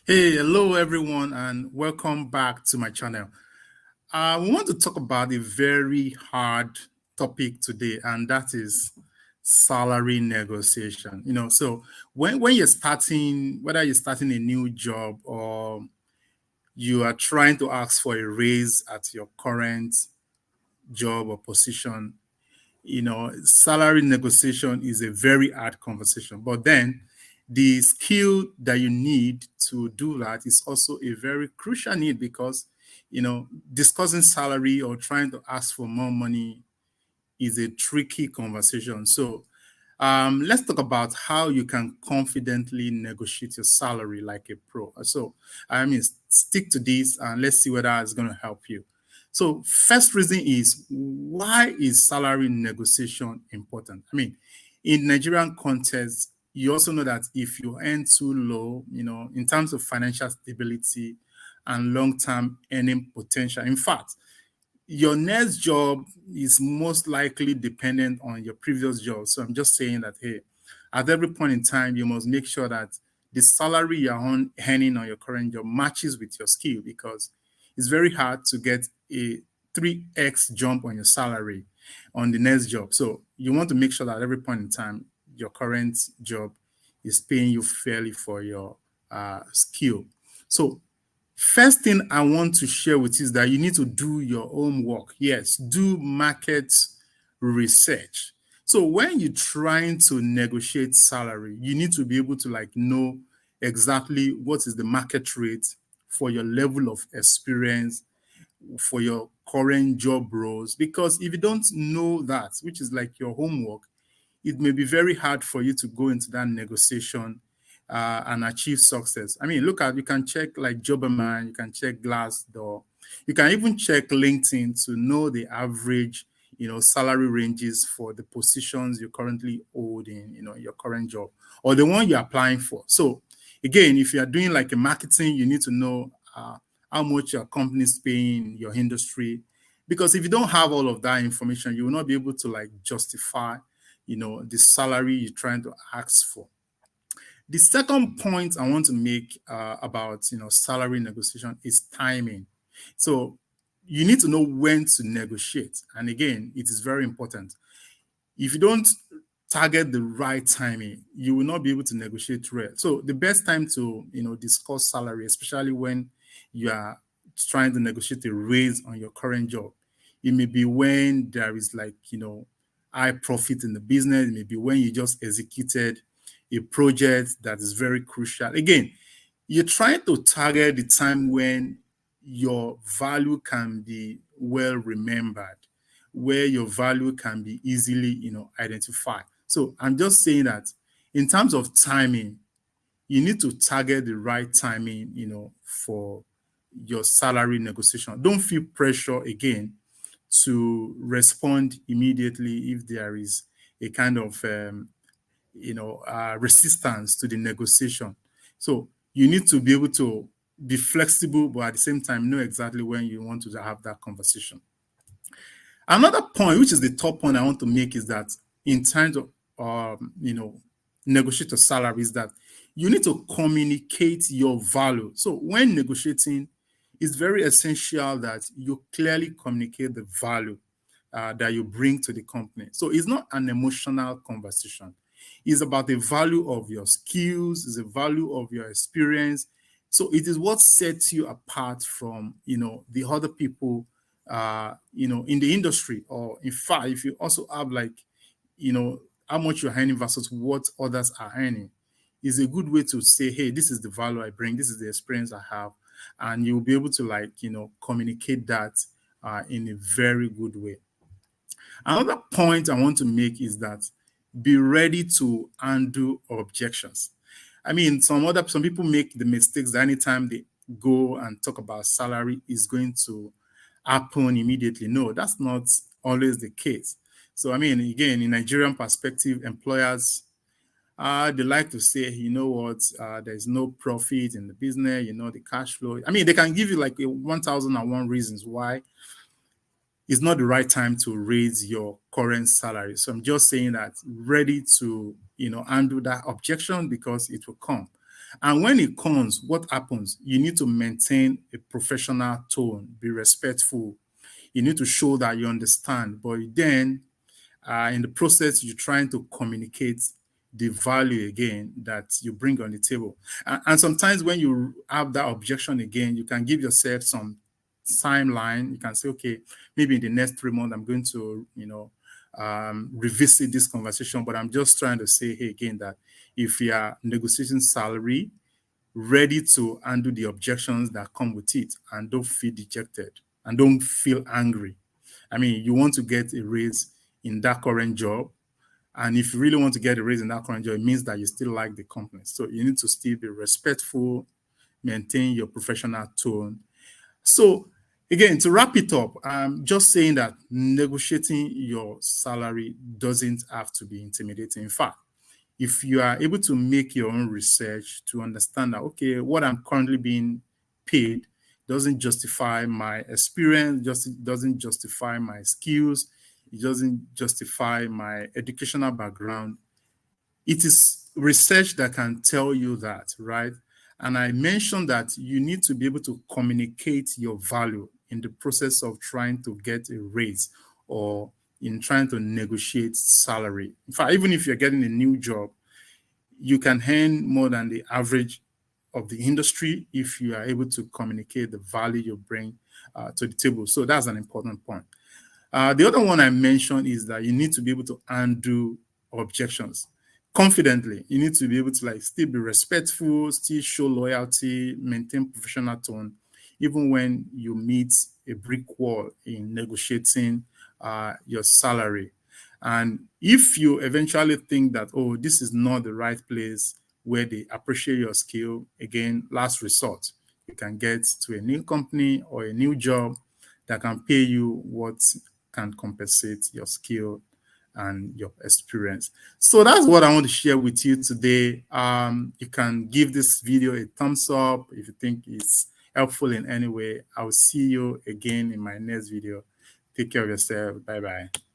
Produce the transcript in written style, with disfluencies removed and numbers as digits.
Hey, hello everyone, and welcome back to my channel. We want to talk about a very hard topic today, and that is salary negotiation. So when you're starting, whether you're starting a new job or you are trying to ask for a raise at your current job or position, salary negotiation is a very hard conversation. But then the skill that you need to do that is also a very crucial need because, discussing salary or trying to ask for more money is a tricky conversation. So let's talk about how you can confidently negotiate your salary like a pro. So, stick to this and let's see whether it's going to help you. So, first reason is, why is salary negotiation important? In Nigerian context, you also know that if you earn too low, in terms of financial stability and long-term earning potential, in fact, your next job is most likely dependent on your previous job. So I'm just saying that, hey, at every point in time, you must make sure that the salary you're earning on your current job matches with your skill, because it's very hard to get a 3x jump on your salary on the next job. So you want to make sure that at every point in time, your current job is paying you fairly for your skill. So first thing I want to share with you is that you need to do your own work. Yes, do market research. So when you're trying to negotiate salary, you need to be able to know exactly what is the market rate for your level of experience, for your current job roles. Because if you don't know that, which is like your homework, it may be very hard for you to go into that negotiation and achieve success. You can check like Jobberman, you can check Glassdoor, you can even check LinkedIn to know the average, salary ranges for the positions you currently hold in, your current job or the one you're applying for. So again, if you are doing like a marketing, you need to know how much your company is paying in your industry, because if you don't have all of that information, you will not be able to justify the salary you're trying to ask for. The second point I want to make about salary negotiation is timing. So you need to know when to negotiate, and again, it is very important. If you don't target the right timing, you will not be able to negotiate well. So the best time to discuss salary, especially when you are trying to negotiate a raise on your current job, it may be when there is high profit in the business. It may be when you just executed a project that is very crucial. Again, you're trying to target the time when your value can be well remembered, where your value can be easily identified. So I'm just saying that in terms of timing, you need to target the right timing for your salary negotiation. Don't feel pressure again to respond immediately if there is a kind of resistance to the negotiation. So you need to be able to be flexible, but at the same time know exactly when you want to have that conversation. Another point, which is the top point I want to make, is that in terms of negotiate your salary, is that you need to communicate your value. So when negotiating, it's very essential that you clearly communicate the value that you bring to the company. So it's not an emotional conversation. It's about the value of your skills, it's the value of your experience. So it is what sets you apart from the other people in the industry. Or in fact, if you also have how much you're earning versus what others are earning, is a good way to say, hey, this is the value I bring, this is the experience I have, and you'll be able to communicate that in a very good way. Another point I want to make is that be ready to undo objections. Some people make the mistakes that anytime they go and talk about salary is going to happen immediately. No, that's not always the case. So again, in Nigerian perspective, employers they like to say, you know what, there's no profit in the business, the cash flow. They can give you like a 1001 reasons why it's not the right time to raise your current salary. So I'm just saying that ready to, handle that objection because it will come. And when it comes, what happens? You need to maintain a professional tone, be respectful. You need to show that you understand, but then in the process, you're trying to communicate the value again that you bring on the table. And sometimes when you have that objection again, you can give yourself some timeline. You can say, okay, maybe in the next 3 months, I'm going to, revisit this conversation. But I'm just trying to say hey, again that if you are negotiating salary, ready to handle the objections that come with it, and don't feel dejected and don't feel angry. I mean, you want to get a raise in that current job. And if you really want to get a raise in that current job, it means that you still like the company. So you need to still be respectful, maintain your professional tone. So again, to wrap it up, I'm just saying that negotiating your salary doesn't have to be intimidating. In fact, if you are able to make your own research to understand that, okay, what I'm currently being paid doesn't justify my experience, just doesn't justify my skills, it doesn't justify my educational background. It is research that can tell you that, right? And I mentioned that you need to be able to communicate your value in the process of trying to get a raise or in trying to negotiate salary. In fact, even if you're getting a new job, you can earn more than the average of the industry if you are able to communicate the value you bring to the table. So that's an important point. The other one I mentioned is that you need to be able to undo objections confidently. You need to be able to still be respectful, still show loyalty, maintain professional tone, even when you meet a brick wall in negotiating your salary. And if you eventually think that, oh, this is not the right place where they appreciate your skill, again, last resort, you can get to a new company or a new job that can pay you what can compensate your skill and your experience. So that's what I want to share with you today. You can give this video a thumbs up if you think it's helpful in any way. I will see you again in my next video. Take care of yourself. Bye-bye.